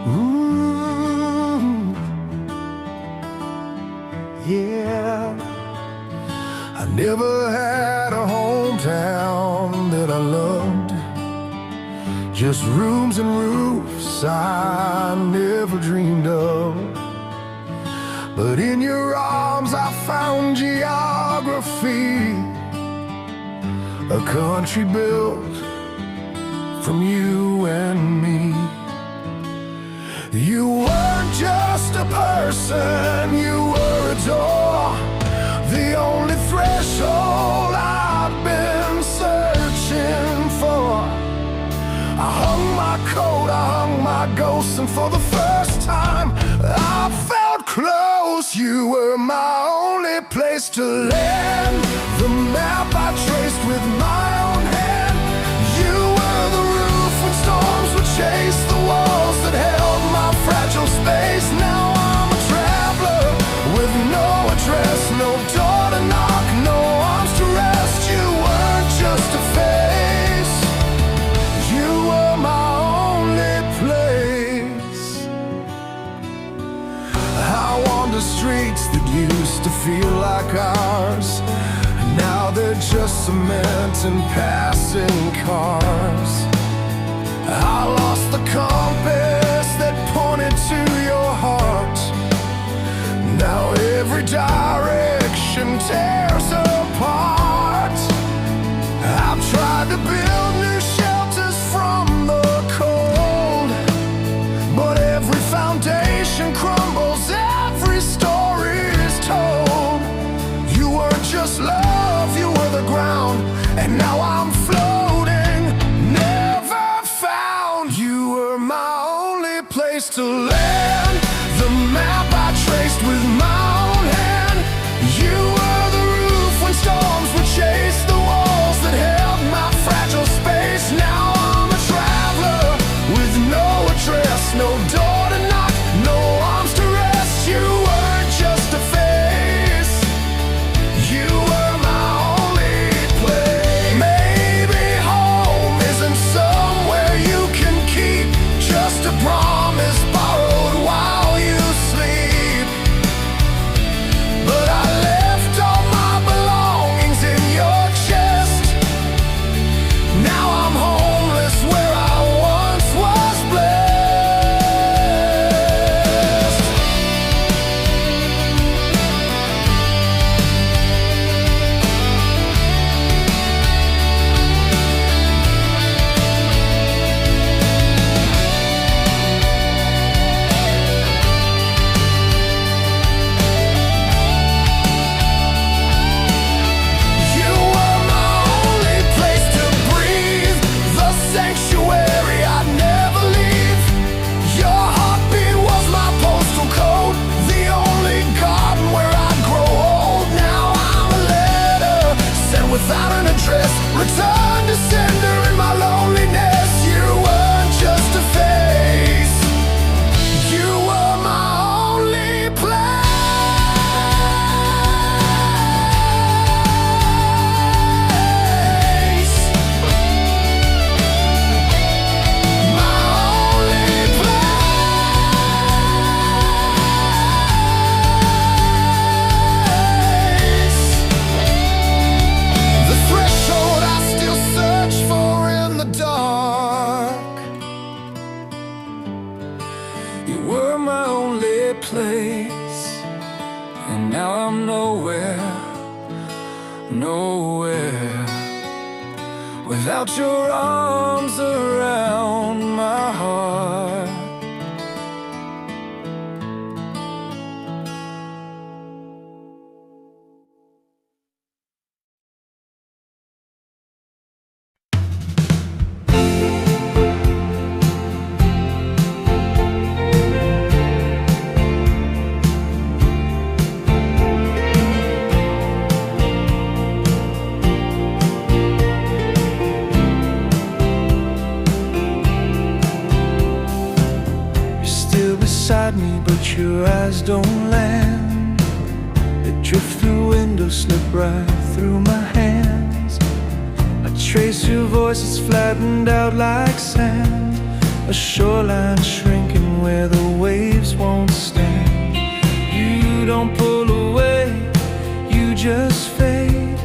Mm, yeah, I never had a hometown that I loved, just rooms and roofs I never dreamed of. But in your arms I found geography, a country built from you and me. You weren't just a person, you were a door, the only threshold I've been searching for. I hung my coat, I hung my ghost, and for the first time I felt close. You were my only place to land, the map I traced with my own hand. You were the roof when storms would chase, the walls that held my fragile space. Now I'm a traveler with no address, no door to knock, no arms to rest. You weren't just a face, you were my only place. I wander streets that used to feel like ours, now they're just cement and passing cars. I lost the compass that pointed to your heart, now every direction tears apart. I've tried to build new shelters from the cold, but every foundation crumbles, every story is told. You weren't just love, you were the ground, and now I'm floating, never found. You were my only place to land, the map I traced with my own hand. You were the roof when storms would chase, the walls that held my fragile space. Now I'm a traveler with no address, no door to knock, no arms to rest. You weren't just a face, you were my only place. Maybe home isn't somewhere you can keep, just a promise borrowed while you sleep. But I left all my belongings in your chest, now I'm homeless where I once was blessed. You were my only place to breathe, the sanctuary I'd never leave. Your heartbeat was my postal code, the only garden where I'd grow old. Now I'm a letter sent without an address, return to sender in my loneliness. You weren't just a face, you were my only place, my only place. The threshold I still search for in the dark. You were my only place, and now I'm nowhere, nowhere without your arms around my heart. Beside me, but your eyes don't land. They drift through windows, slip right through my hands. I trace your voice, it's flattened out like sand, a shoreline shrinking where the waves won't stand. You don't pull away, you just fade.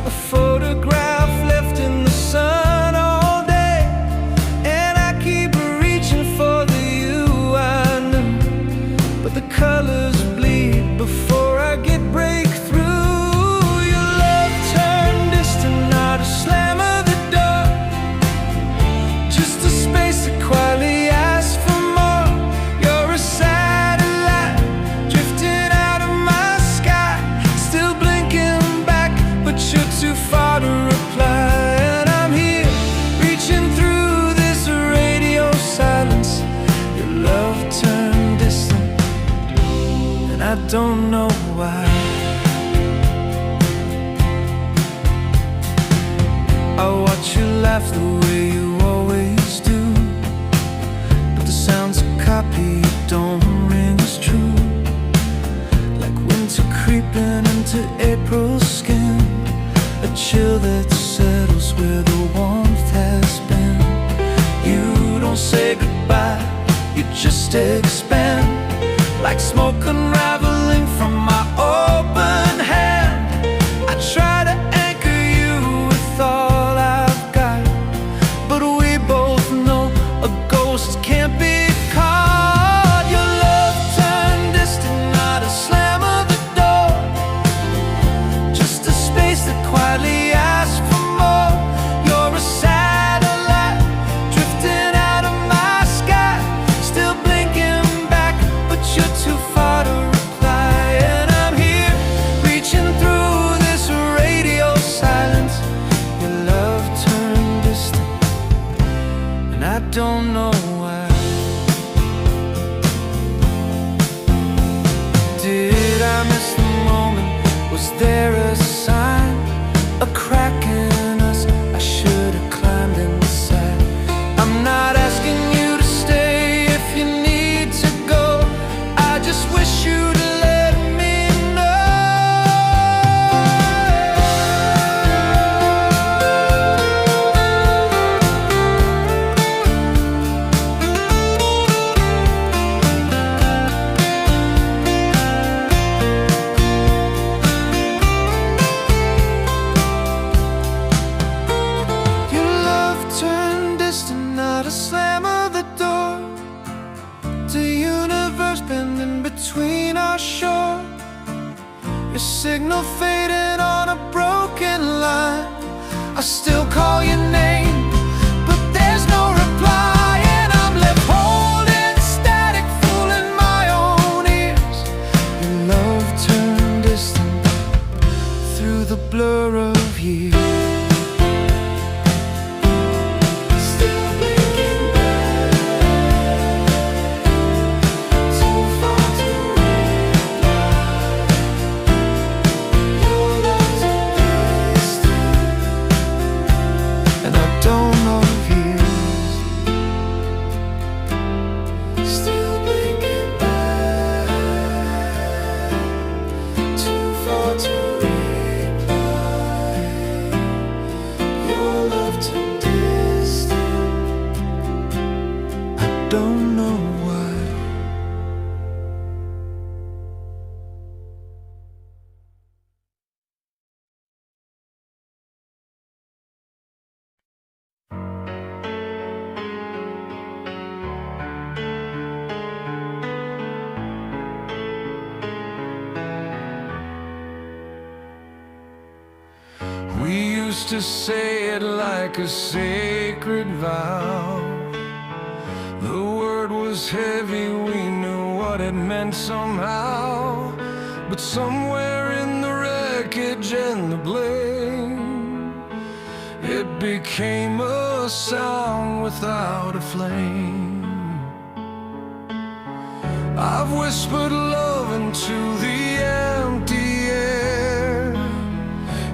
A photograph left in the sun all day, and I keep reaching for the you I knew, but the colors bleed before I get breakthrough. Your love turned distant, not a slam of the door, just a space that quietly asks for more. You're a satellite drifting out of my sky, still blinking back, but you're too far to reply. And I'm here, reaching through this radio silence. Your love turned distant, and I don't know why. I watch you laugh the way you always do, but the sounds of copy don't ring as true. Like winter creeping into April's skin, a chill that settles where the warmth has been. You don't say goodbye, you just expand, like smoke unraveling from my open hand. I try to anchor you with all I've got, but we both know a ghost can't be caught. Your love turned distant, not a slam of the door, just a space that quietly asks for more. You're a satellite drifting out of my sky, still blinking back, but you're too far to reply. And I'm here, reaching through this radio silence. Your love turned distant, and I don't know why. Did I miss the moment? Was there a sign? A crack in us, I should have climbed inside. I'm not asking you to stay if you need to go, I just wish you'd let me know. Your love turned distant, not a slam of the door, the universe bending between our shore. Your signal faded on a broken line, I still call your name, but there's no reply. And I'm left holding static, fooling my own ears. Your love turned distant through the blur of years. Still blinking back, too far to reply. Your love turned distant, and I don't know years. Still blinking back, too far to reply. Your love turned distant, I don't know why. We used to say it like a sacred vow. The word was heavy, we knew what it meant somehow. But somewhere in the wreckage and the blame, it became a sound without a flame. I've whispered love into the empty air,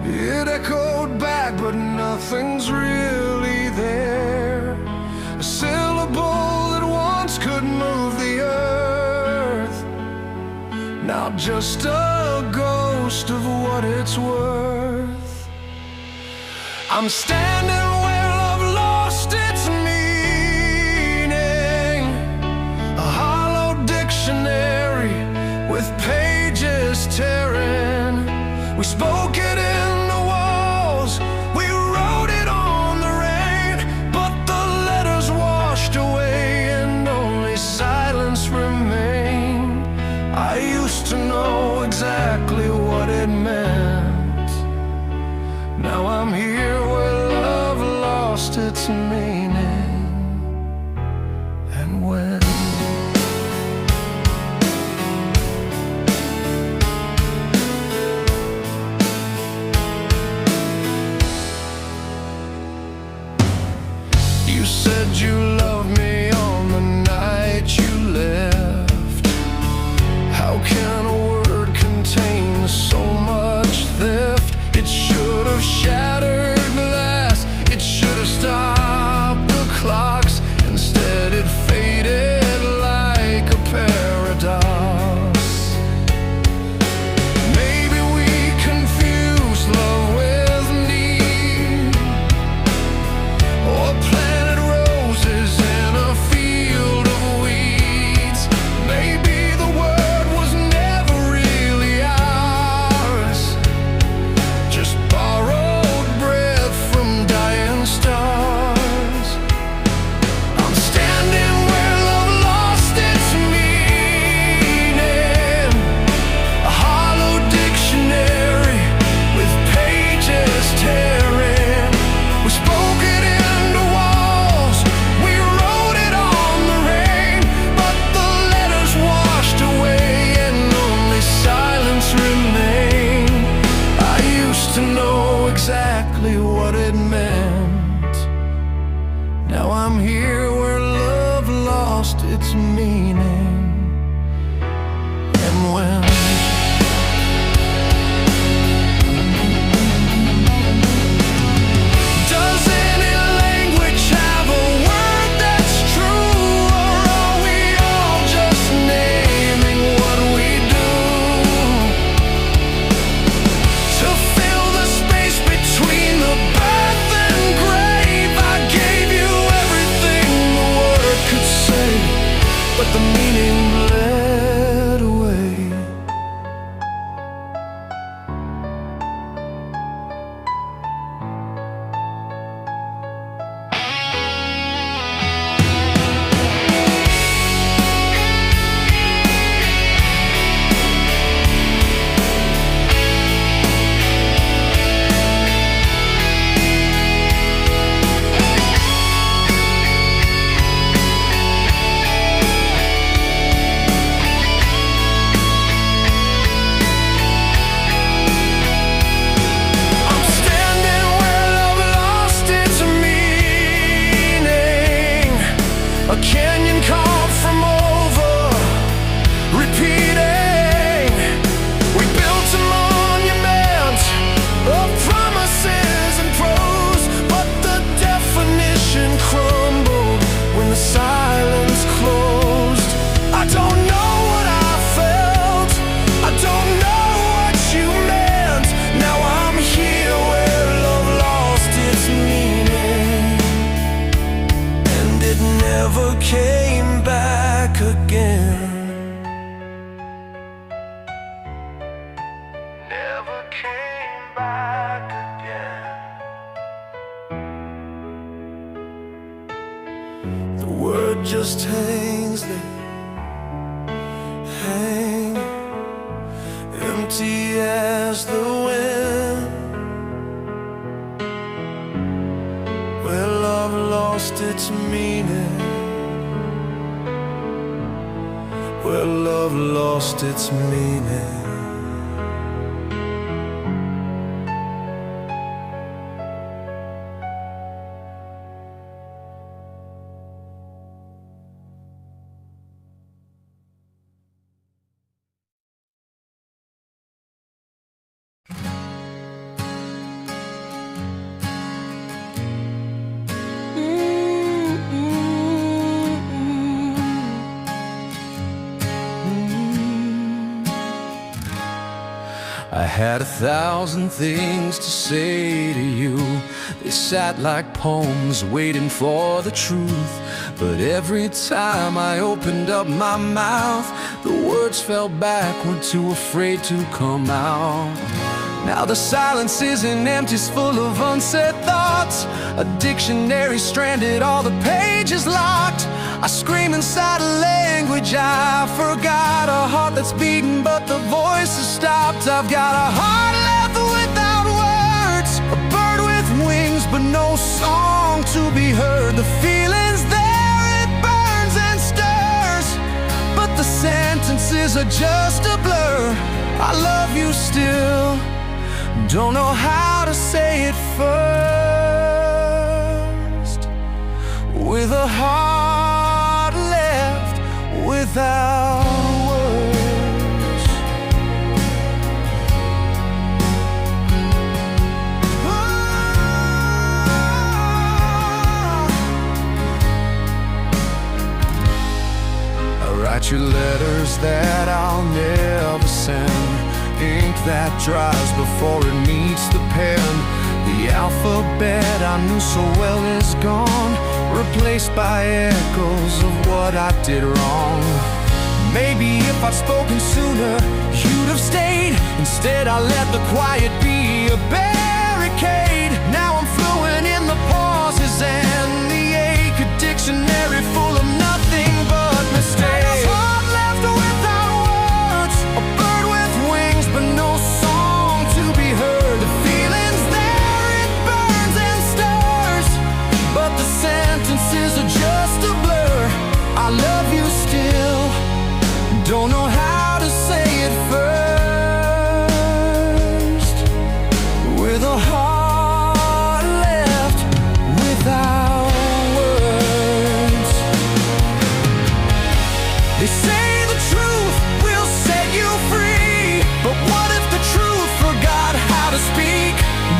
it echoed back, but nothing's really there. A syllable that once could move the earth, now just a ghost of what it's worth. I'm standing where love lost its meaning, a heart its meaning. And when you said you loved me on the night you left, how can a word contain so much theft? It should have shattered glass, it should have stopped the clocks. Instead it faded like a paradox. Maybe we confuse love with need, or planted roses in a field of weeds. Maybe the word was never really ours, just borrowed breath from dying stars. I'm standing where love lost its meaning, a hollow dictionary with pages tearing. We spoke it into walls, we wrote it on the rain, but the letters washed away and only silence remained. I used to know exactly what it meant. Now I'm here where love lost its meaning. And when does any language have a word that's true, or are we all just naming what we do? To fill the space between the birth and grave, I gave you everything the word could say, but the meaning bled away. I'm standing where love lost its meaning, a canyon called from over, repeating. We built a monument of promises and prose, but the definition crumbled when the silence closed. I don't know what I felt, I don't know what you meant. Now I'm here where love lost its meaning, and it never came back again. Never came back again. The word just hangs there, hang, empty as the wind, where love lost its meaning, where love lost its meaning. I had 1,000 things to say to you. They sat like poems waiting for the truth. But every time I opened up my mouth, the words fell backward, too afraid to come out. Now the silence isn't empty, it's full of unsaid thoughts. A dictionary stranded, all the pages locked. I scream inside a language I forgot, a heart that's beating but the voice has stopped. I've got a heart left without words, a bird with wings but no no song to be heard. The feeling's there, it burns and stirs, but the sentences are just a blur. I love you still, don't know how to say it first. With a heart left without words. I write you letters that I'll never send, ink that dries before it meets the pen. The alphabet I knew so well is gone, replaced by echoes of what I did wrong. Maybe if I'd spoken sooner, you'd have stayed. Instead I let the quiet be a barricade. Now I'm fluent in the pauses and the ache, a dictionary full of nothing but mistakes. A heart left without words, a bird with wings but no song to be heard. The feeling's there, it burns and stirs, but the sentences are just a blur. I love you still, don't know how to say it first. With a heart left without words. They say the truth will set you free, but what if the truth forgot how to speak?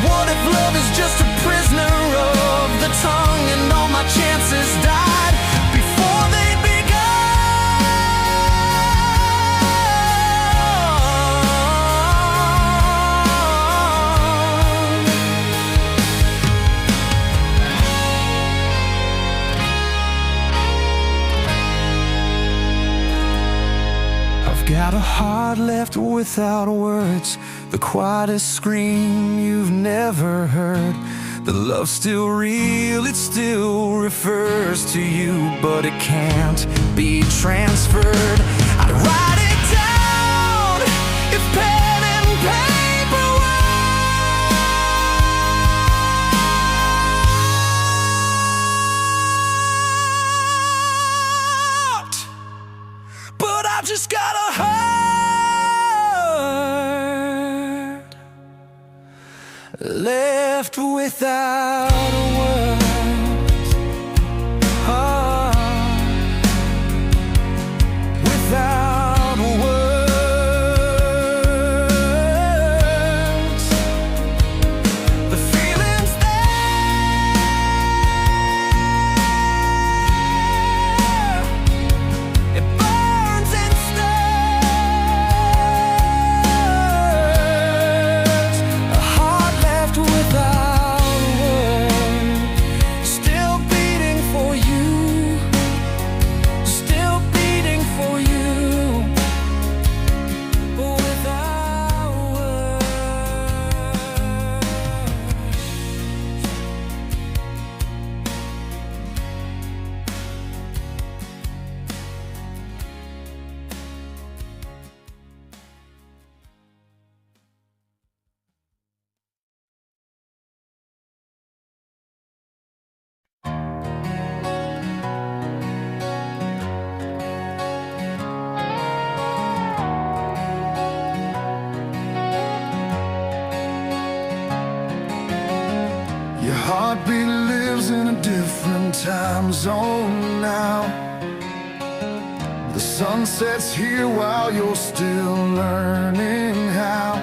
What if love is just a prisoner of the tongue, and all my chances died before they got a heart left without words, the quietest scream you've never heard. The love's still real, it still refers to you, but it can't be transferred. I'd write it down if pen and paper worked, but I've just got a heart left without words. Heart without words. The feeling's there, it burns and stirs. A heart left without words, still beating for you, still beating for you, but without words. Your heartbeat lives in a different time zone now. The sun sets here while you're still learning how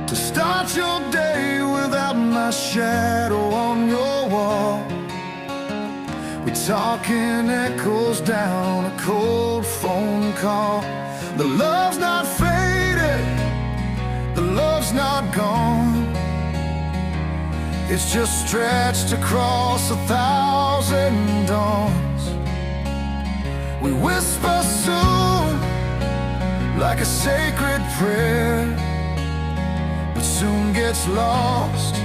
to start your day without my shadow on your wall. We talk in echoes down a cold phone call. The love's not faded, the love's not gone. It's just stretched across 1,000 dawns. We whisper soon, like a sacred prayer, but soon gets lost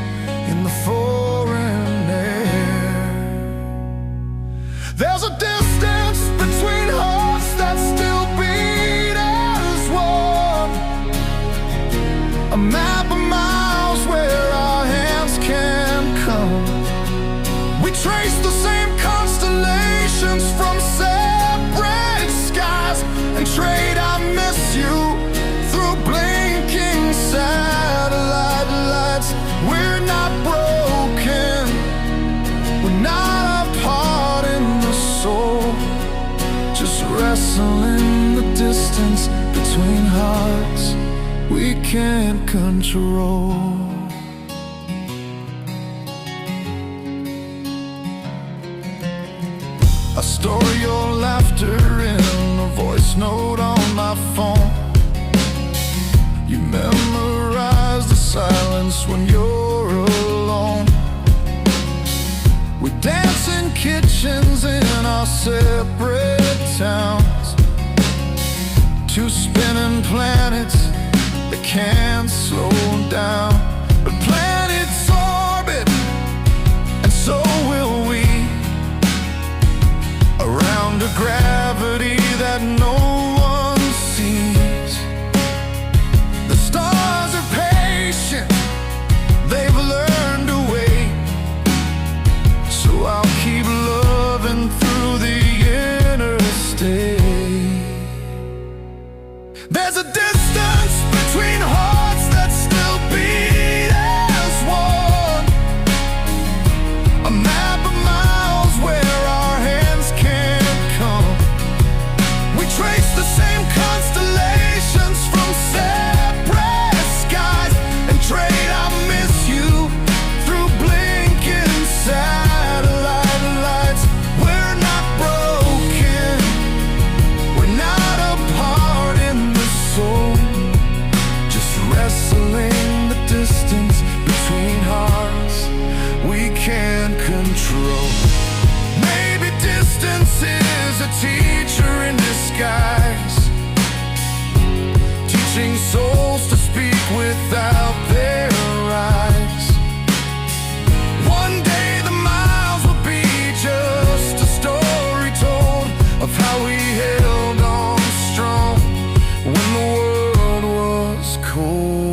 in the foreign air. There's a distance between hearts that still beat as one, a map of miles where our hands can come. trace the same constellations from separate skies, and trade I miss you through blinking satellite lights. We're not broken, we're not apart in the soul, just wrestling the distance between hearts we can't control. I store your laughter in a voice note on my phone. You memorize the silence when you're alone. We dance in kitchens in our separate towns, two spinning planets that can't slow down. But planets orbit, and so will we, around a gravity that no one sees. The stars are patient, they've learned to wait, so I'll keep loving through the interstate. There's a distance between hearts that still beat as one, a map of miles where our hands can't come. We trace the same constellations from separate skies, and trade I miss you through blinking satellite lights. We're not broken, we're not apart in the soul, just wrestling the distance between hearts we can't control. Maybe distance is a teacher in disguise, teaching souls to speak without their eyes. One day the miles will be just a story told of how we held on strong when the world was cold.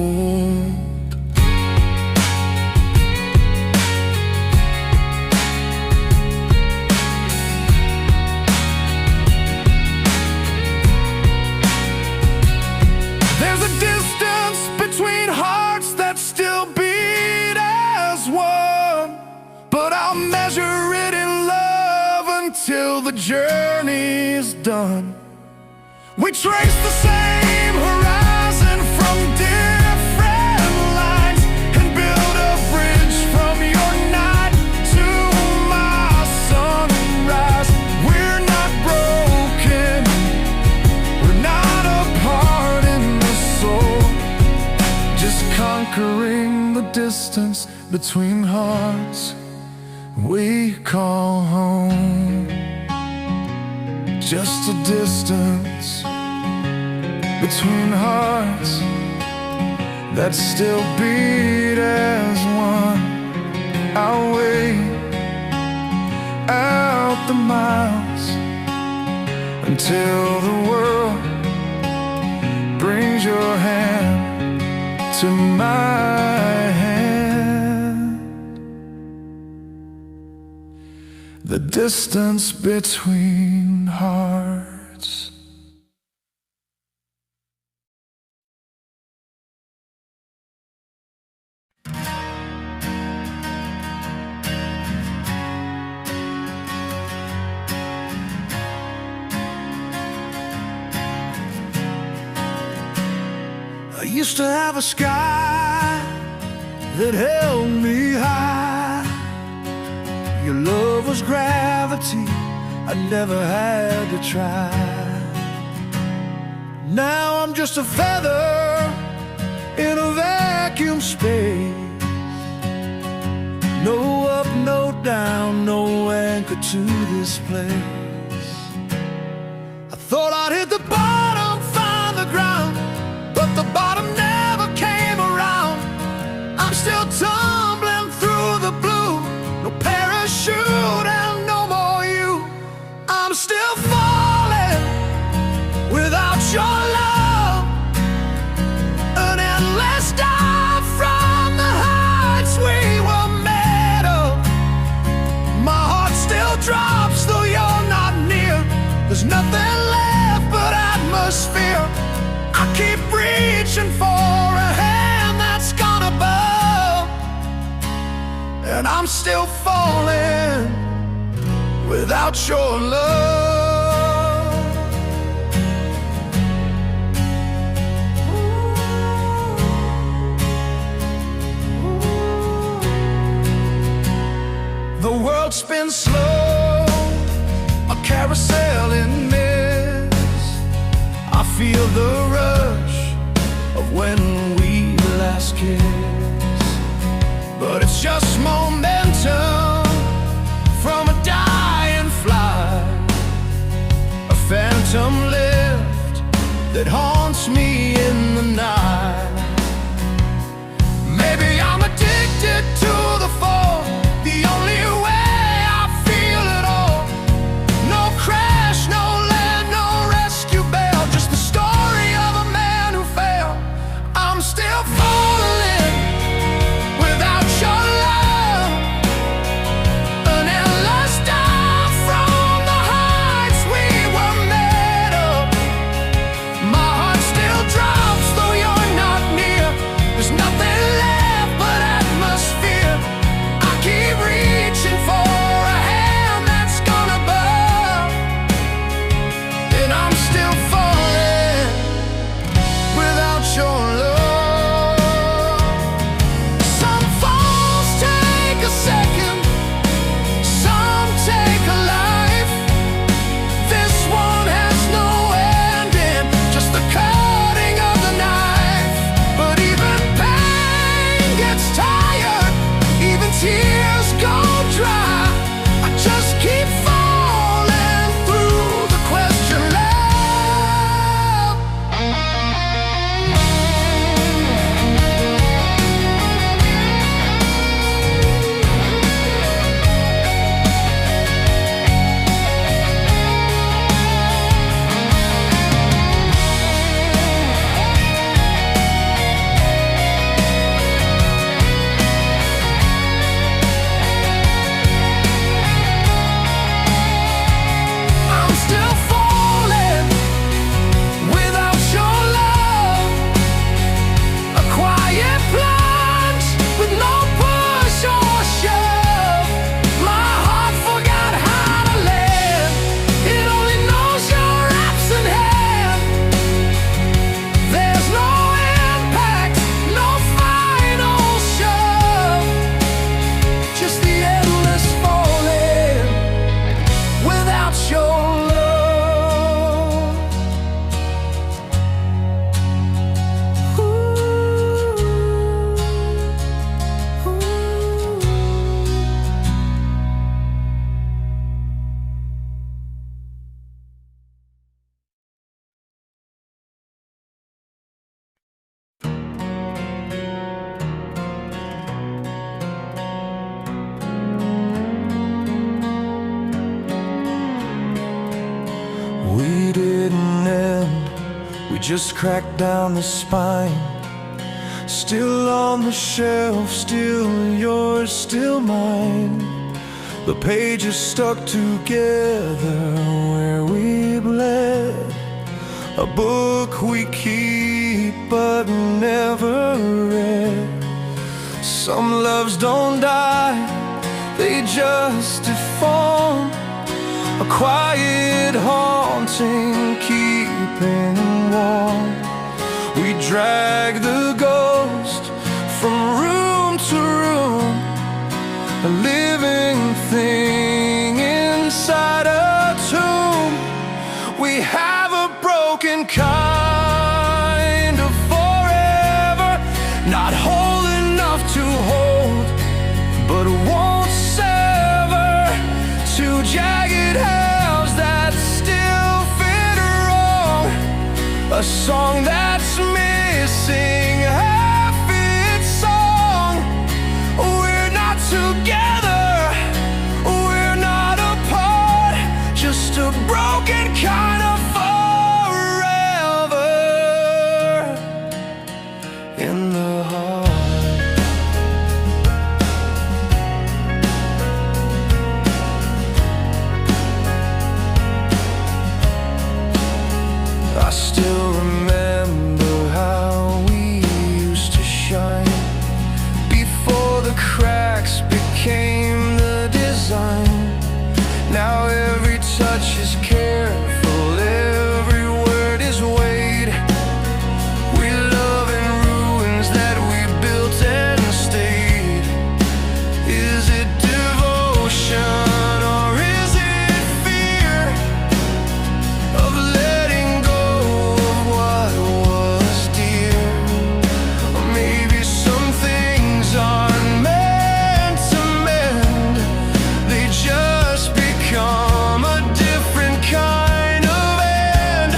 There's a distance between hearts that still beat as one, but I'll measure it in love until the journey's done. We trace the same horizon from different lines, and build a bridge from your night to my sunrise. We're not broken, we're not apart in the soul, just conquering the distance between hearts we call home. Just a distance between hearts that still beat as one. I'll wait out the miles until the world brings your hand to my hand. The distance between hearts. I used to have a sky that held me high. Your love was gravity, I never had to try. Now I'm just a feather in a vacuum space. No up, no down, no anchor to this place. I thought I'd hit the bottom, find the ground, but the bottom never came around. I'm still tumbling through the blue, no parachute and no more you. I'm still falling without your love, an endless dive from the heights we were made of. My still drops though you're not near. There's nothing left but atmosphere. I keep reaching for a hand that's gone above, and I'm still falling without your love. The world spins slow, a carousel in mist. I feel the rush of when we last kissed, but it's just momentum from a dying flight, a phantom lift that haunts me in the night. Maybe I'm addicted to the fall, the only way I feel it all. No crash, no land, no rescue bell, just the story of a man who failed. I'm still falling without your love, an endless dive from the heights we were made of. My heart still drops though you're not near. There's nothing left but atmosphere. I keep reaching for a hand that's gone above, and I'm still falling without your love. Some falls take a second, some take a life. This one has no ending, just the cutting of the knife. But even pain gets tired, even tears go dry. I just keep falling through the question left. I'm still falling without your love, a quiet plunge with no push or shove. My heart forgot how to live, it only knows your absent hand. There's no impact, no final shove, just the endless falling without your love. We didn't end, we just cracked down the spine. Still on the shelf, still yours, still mine. The pages stuck together where we bled, a book we keep but never read. Some loves don't die, they just deform, a quiet haunting keeping warm. We drag the ghost from room to room, a living thing inside a tomb. We have a broken kind of forever, not whole enough to hold, but won't sever. Two jagged halves that still fit wrong, a song that's missing half its song. We're not together, we're not apart, just a broken kind of forever in the heart. touch is careful, every word is weighed. We love in ruins that we built and stayed. Is it devotion or is it fear of letting go of what was dear? Or maybe some things aren't meant to mend, they just become a different kind of end.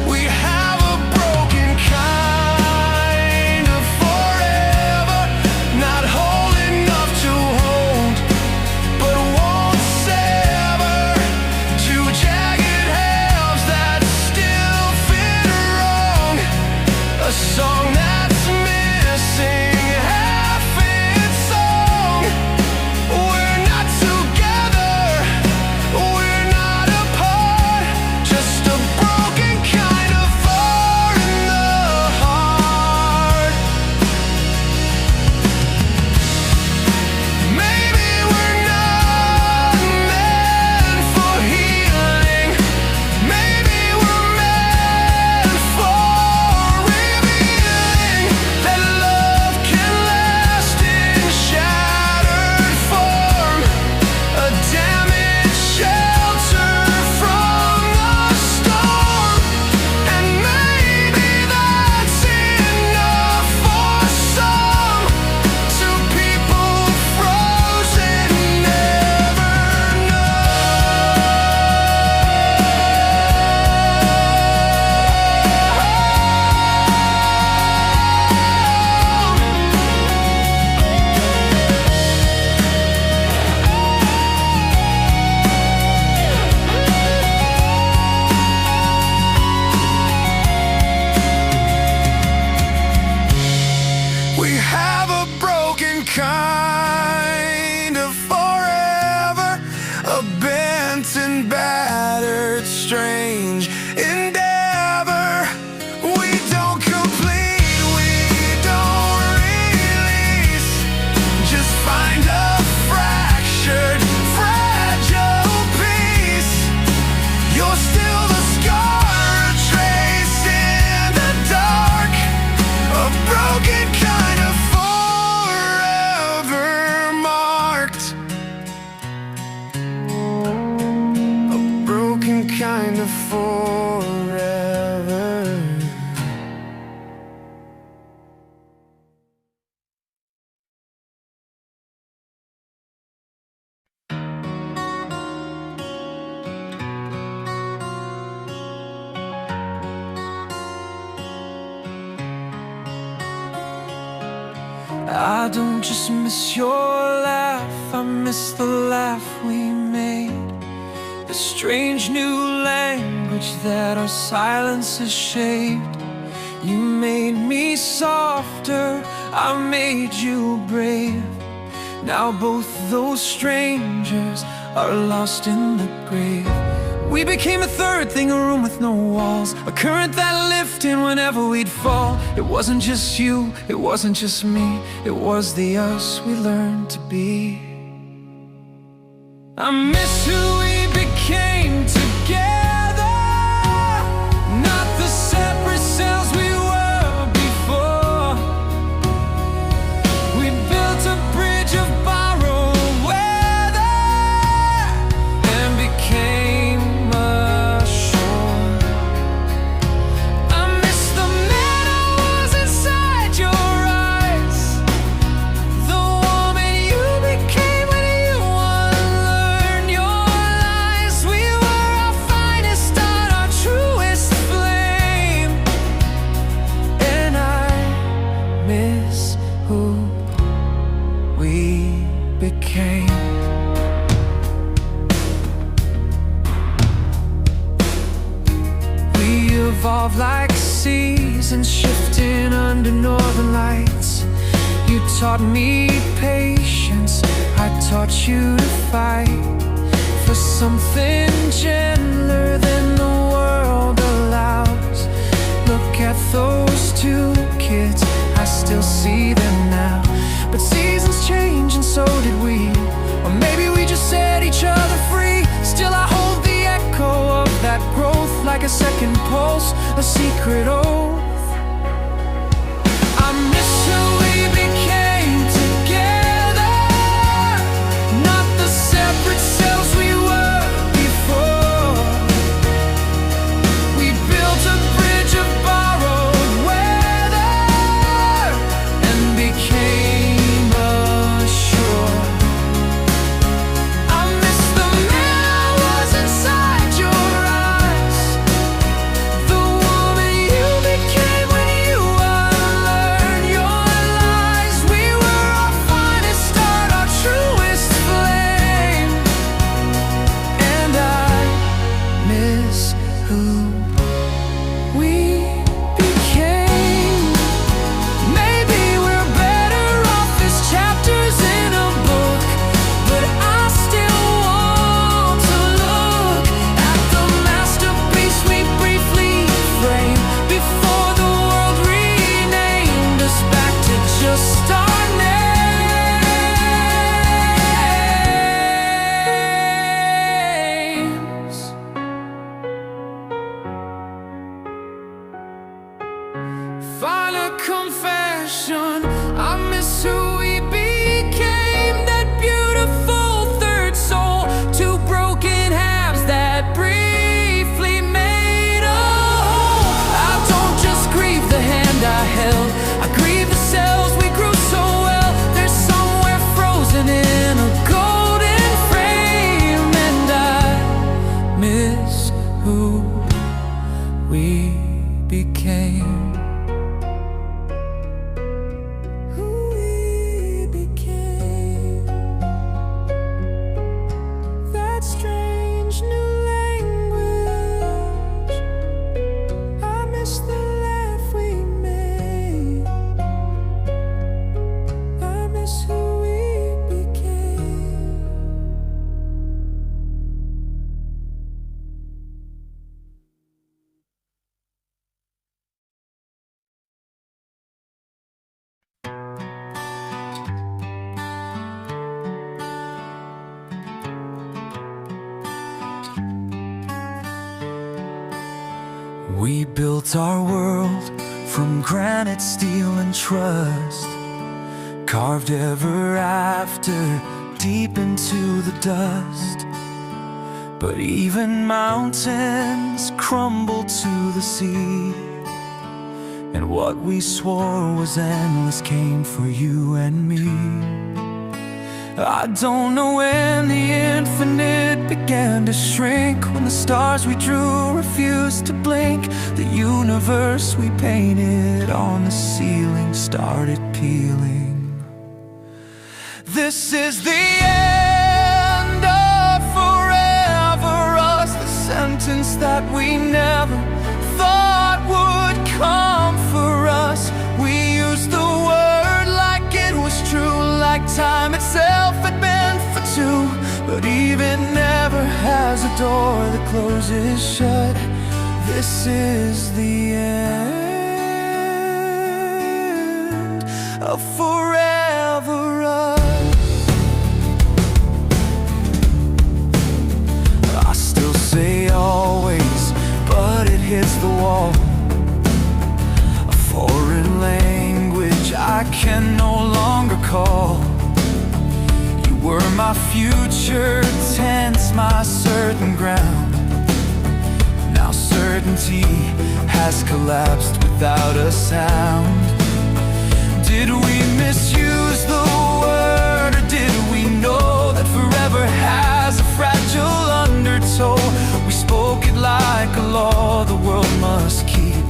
We have a broken kind of forever, not whole enough to hold, but won't sever. Two jagged halves that still fit wrong. A song that's missing half its song. We're not together, we're not apart, just a broken kind of far in the heart. Maybe we're not meant for healing, maybe we're meant for revealing that love can last in shattered form, a damaged shelter from the storm. And maybe that's enough for some. Two people frozen, never We have a broken kind of forever, a bent and battered, strange endeavor. We don't complete, we don't release, just find a fractured, fragile piece. You're still the scar traced in the dark, a broken kind of forever marked. A broken kind of forever. I don't just miss your laugh, I miss the laugh we made, the strange new language that our silence has shaped. You made me softer, I made you brave. Now both those strangers are lost in the grave. We became a third thing, a room with no walls, a current that lifted whenever we'd fall. It wasn't just you, it wasn't just me, it was the us we learned to be. I miss who we became together, not the separate selves we were before. We built a bridge of borrowed weather and became a shore. I miss the man I was inside your eyes, the woman you became when you unlearned your lies. We were our finest art, our truest flame, and I miss who we became. We evolved like seasons shifting under northern lights. You taught me patience, I taught you to fight for something gentler than the world allows. Look at those two kids, I still see them now. But seasons change and so did we, or maybe we just set each other free. Still I hold the a second pulse, a secret oath. I miss who we became together, not the separate selves we were before. We built a bridge of borrowed weather and became a shore. I miss the man I was inside your eyes, the woman you became when you unlearned your lies. We were our finest art, our truest flame, and I miss who we became. Maybe we're better off as chapters in a book, but I still want to look at the masterpiece we briefly framed before the world renamed us back to just our names. Final confession, I miss who we became. That beautiful third soul, two broken halves that briefly made a whole. I don't just grieve the hand I held, I grieve the cells we grew so well. They're somewhere frozen in a golden frame, and I miss who we became. Who we became. That strange new language, I miss the laugh we made. I miss who we became. We built our world from granite, steel, and trust, carved ever after deep into the dust. But even mountains crumble to the sea, and what we swore was endless came for you and me. I don't know when the infinite began to shrink, when the stars we drew refused to blink. The universe we painted on the ceiling started peeling. This is the end of forever us, the sentence that we never thought would come for us. We used the word like it was true, like time itself had been for two. But even never has a door that closes shut. This is the end of forever us. I still say always, but it hits the wall. A foreign language I can no longer call. You were my future tense, my certain ground. Now certainty has collapsed without a sound. Did we misuse the word, or did we know that forever has a fragile undertow? We spoke it like a law the world must keep.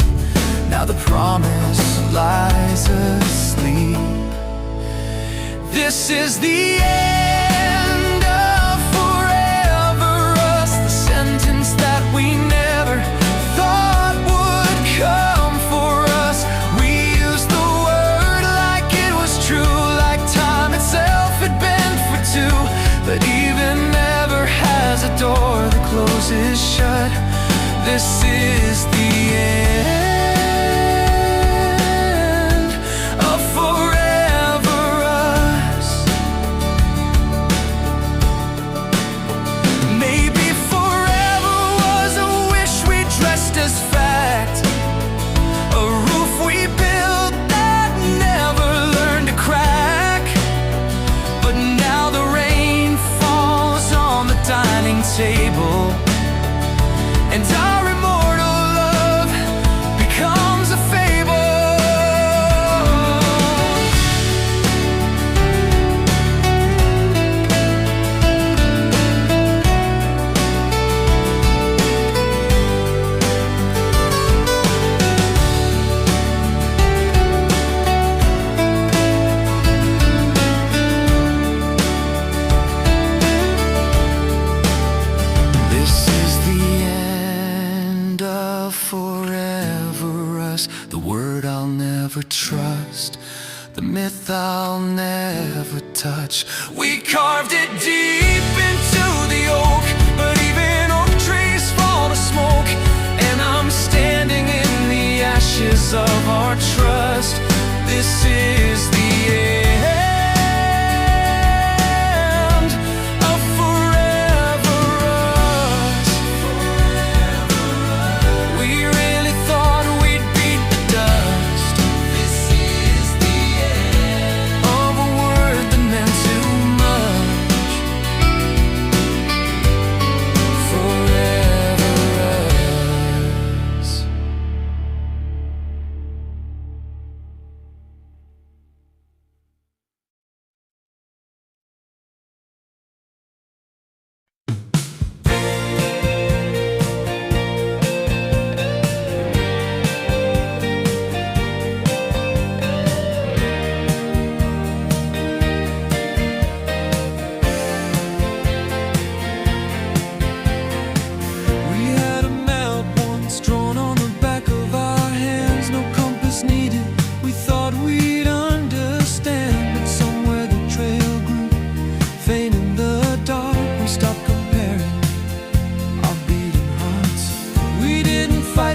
Now the promise lies asleep. This is the end of forever us, the sentence that we never thought would come for us. We used the word like it was true, like time itself had been for two. But even never has a door that closes shut. This is the end of forever us. Maybe forever was a wish we dressed table, and our immortal love becomes a fable. Forever us, the word I'll never trust, the myth I'll never touch. We carved it deep into the oak, but even oak trees fall to smoke. And I'm standing in the ashes of our trust. This is the end.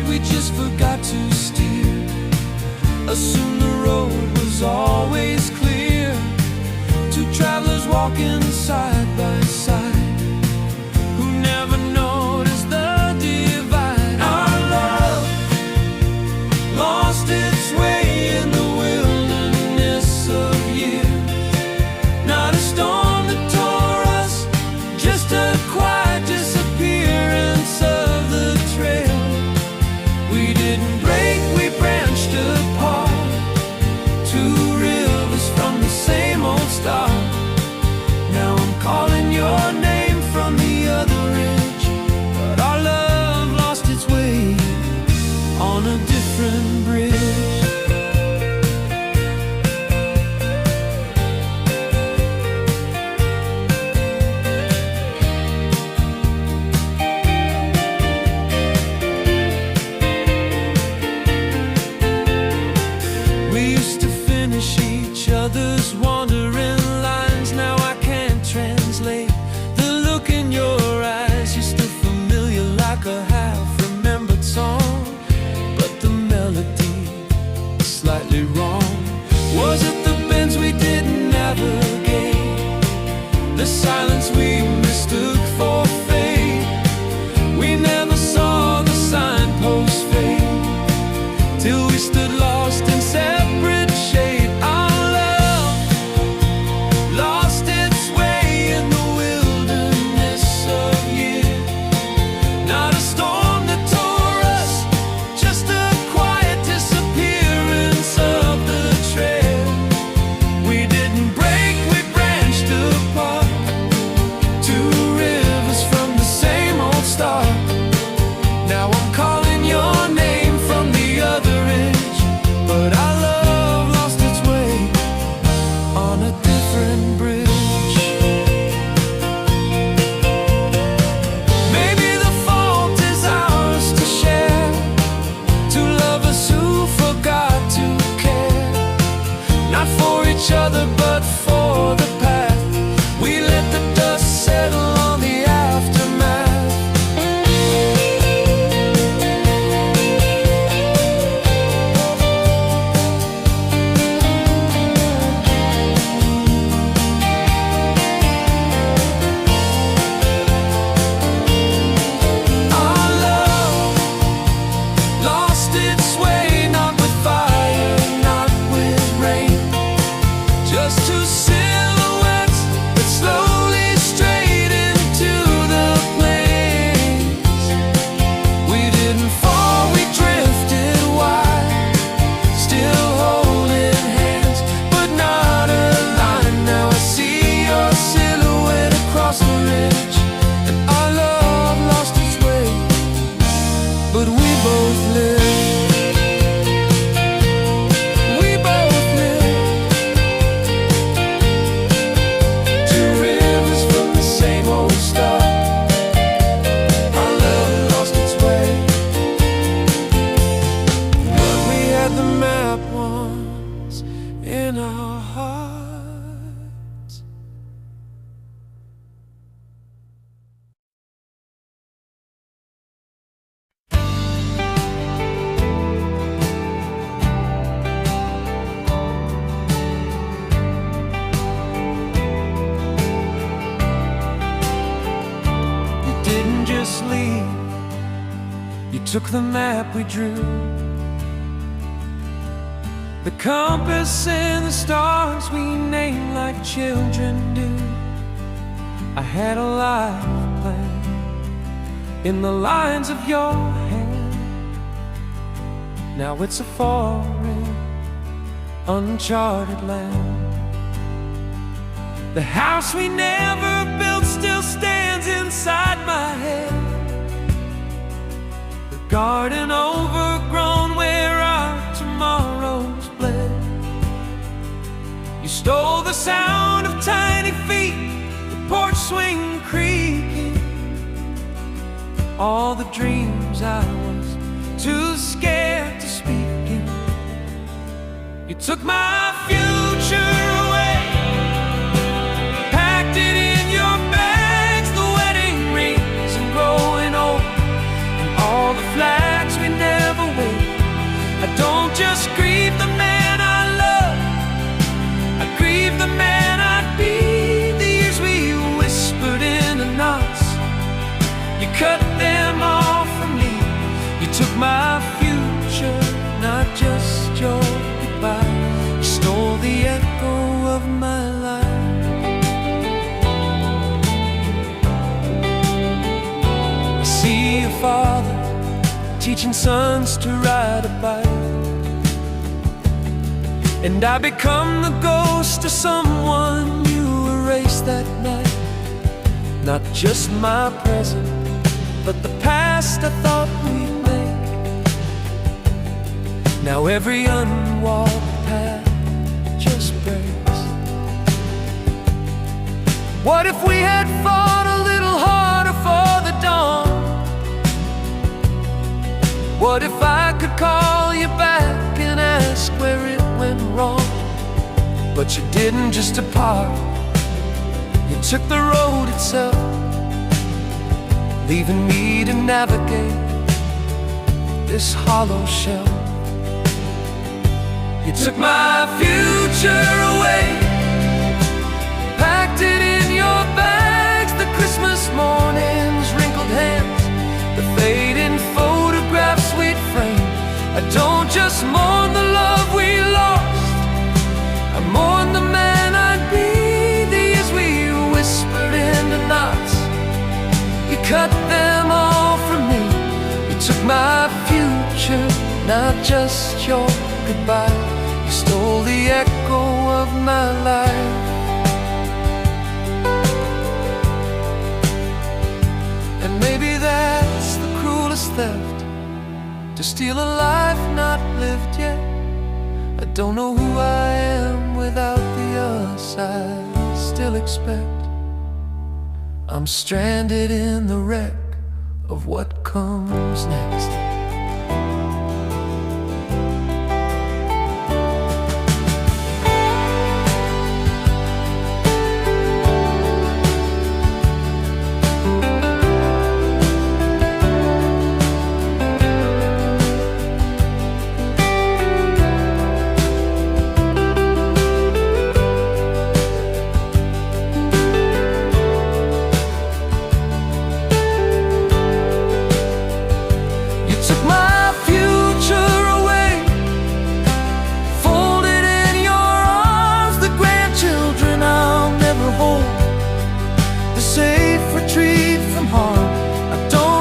We just forgot to steer. Assumed the road was always clear. Two travelers walking side by side, who never noticed the divide. Our love lost its way in the wilderness of years. Not a storm that tore us, just a quiet disappearance of the trail. We didn't break, we branched apart, two rivers from the same old star. Now I'm caught sleep. You took the map we drew, the compass and the stars we named like children do. I had a life plan in the lines of your hand. Now it's a foreign, uncharted land. The house we never built still stands inside my head. The garden overgrown where our tomorrows bled. You stole the sound of tiny feet, the porch swing creaking, all the dreams I was too scared to speak in. You took my future away, packed it in your bags, the wedding rings and growing old, and all the flags we never waved. I don't just grieve the man I love, I grieve the man I'd be. The years we whispered in the knots, you cut them off from me. You took my future, not just your goodbye. You stole the echo of my life. I see a father teaching sons to ride a bike, and I become the ghost of someone you erased that night. Not just my present, but the past I thought we'd make. Now every unwalked path just breaks. What if we had fought a little harder for the dawn? What if I could call you back and ask where it went wrong? But you didn't just depart, you took the road itself, leaving me to navigate this hollow shell. You took my future away, packed it in your bags, the Christmas mornings, wrinkled hands, the fading photographs we'd framed. I don't just mourn the love we lost, I mourn the man I'd be. The years we whispered into knots, you cut them all from me. You took my future, not just your goodbye. You stole the echo of my life. And maybe that's the cruelest theft, to steal a life not lived yet. I don't know who I am without the us I still expect. I'm stranded in the wreck of what comes next.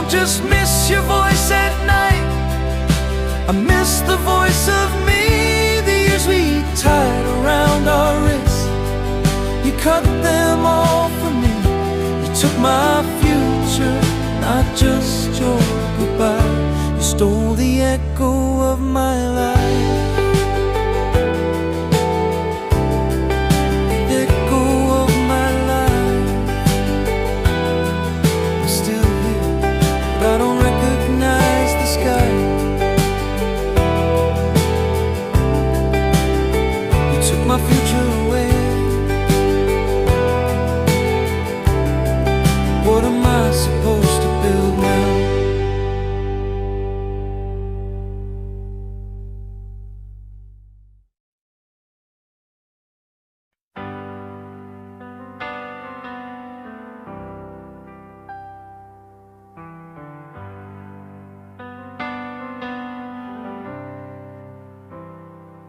Just miss your voice at night, I miss the voice of me. The years we tied around our wrists, you cut them all from me. You took my future, not just your goodbye. You stole the echo of my life. The echo of my life. I'm still here, but I don't recognize the sky. You took my future away. What am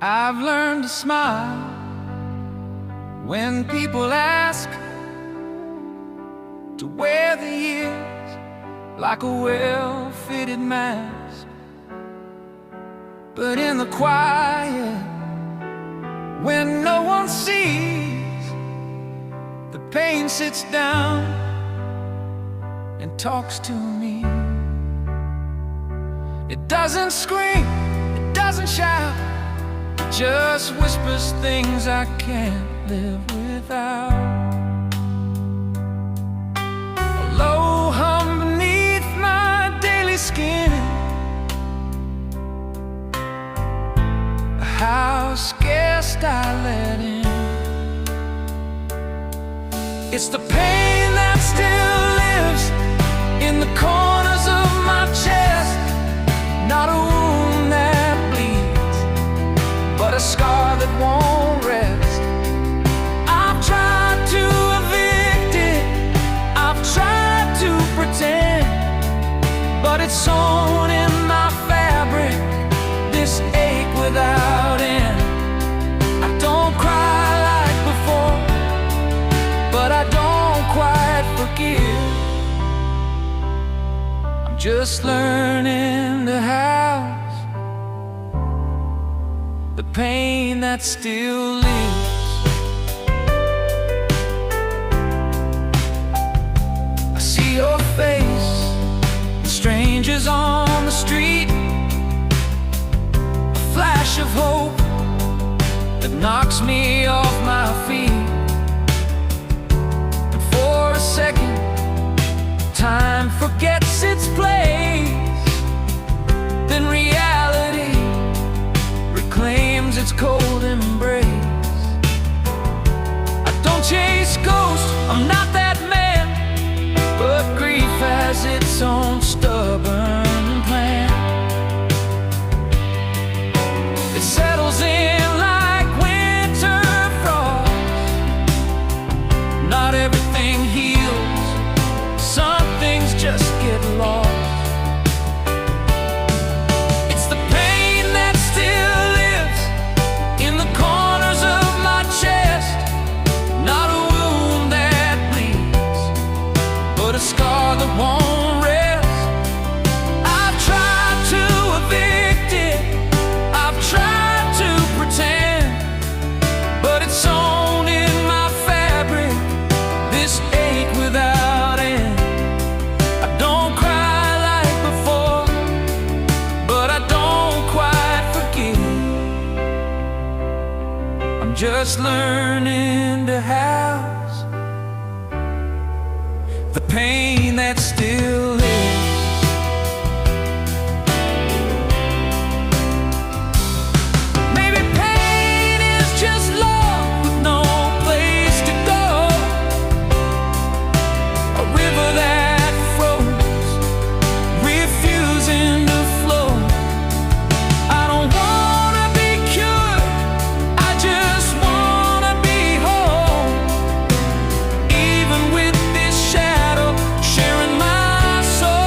I've learned to smile when people ask, to wear the years like a well-fitted mask. But in the quiet, when no one sees, the pain sits down and talks to me. It doesn't scream, it doesn't shout, it just whispers things I can't live without. A low hum beneath my daily skin, a house guest I let in. It's the pain that still lives in the corners of my chest, not a wound that bleeds, but a scar that won't rest. I've tried to evict it, I've tried to pretend, but it's sewn in my fabric, this ache without end. I don't cry like before, but I don't quite forgive. I'm just learning to house the pain that still lives. I see your face, strangers on the street, a flash of hope that knocks me off my feet. And for a second, time forgets its place, then reality reclaims its cold embrace. I don't chase ghosts, I'm not that man, but grief has its own stubborn plan. It settles in like winter frost. Not everything heals, some things just get lost. It's the pain that still lives in the corners of my chest, not a wound that bleeds, but a scar that won't rest. I've tried to evict it, I've tried to pretend, but it's sewn in my fabric, this ache without end. I don't cry like before, but I don't quite forgive. I'm just learning to house the pain that still lives. Maybe pain is just love with no place to go, a river that froze, refusing to flow. I don't wanna be cured, I just wanna be whole, even with this shadow sharing my soul.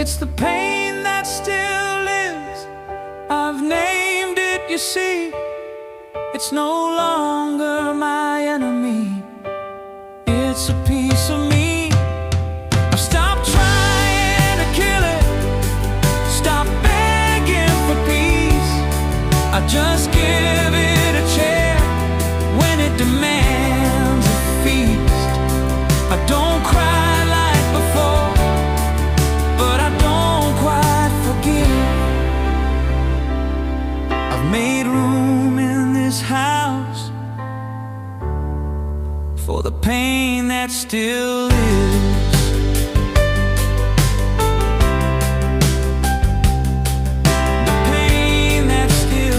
It's the pain that still lives, I've named it, you see. It's no longer my enemy, it's a piece of me. I've stopped trying to kill it, stopped begging for peace. I just give it a chair when it demands a feast. I don't cry like before, but I don't quite forgive. I've made room in this house for the pain that still lives. The pain that still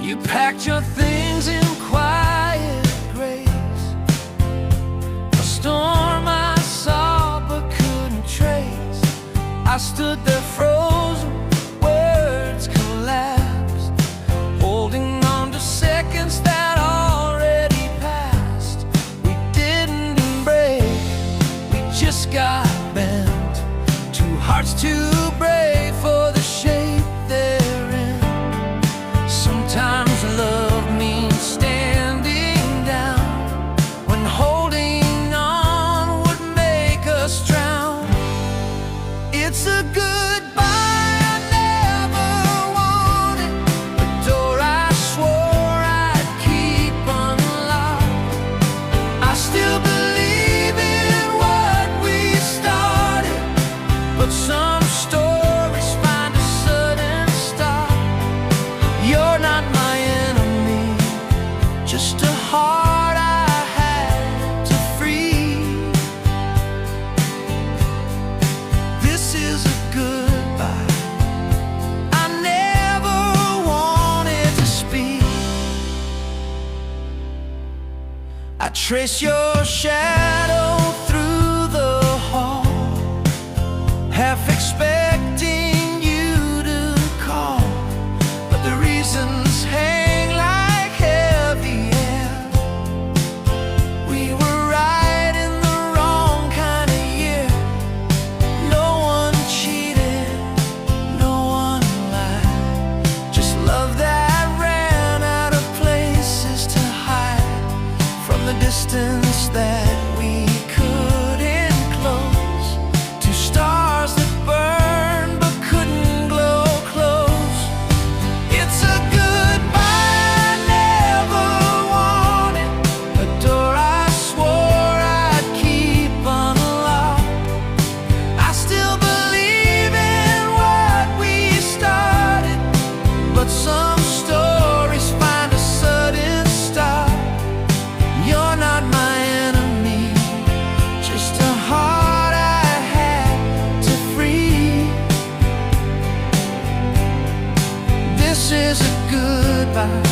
You packed your things in quiet grace, a storm I saw but couldn't trace. I stood there frozen, words collapsed, holding on to seconds that already passed. We didn't break, we just got bent, two hearts too brave for the shape they're in. Sometimes love means standing down when holding on would make us drown. It's a goodbye I never wanted, a door I swore I'd keep unlocked. I still believe in what we started, but some stories find a sudden stop. You're not my enemy, just a heart I had to free. This is a goodbye I never wanted to speak. I trace your shadow through the hall, half expecting you to call, but the reasons hang like heavy air. We were right in the wrong kind of year. No one cheated, no one lied, just love that ran out of places to hide from the distance that we couldn't close, to stars that burned but couldn't glow close. It's a goodbye I never wanted, a door I swore I'd keep unlocked. I still believe in what we started, but some stories find a sudden stop. You're not my enemy, just a heart I had to free. This is a goodbye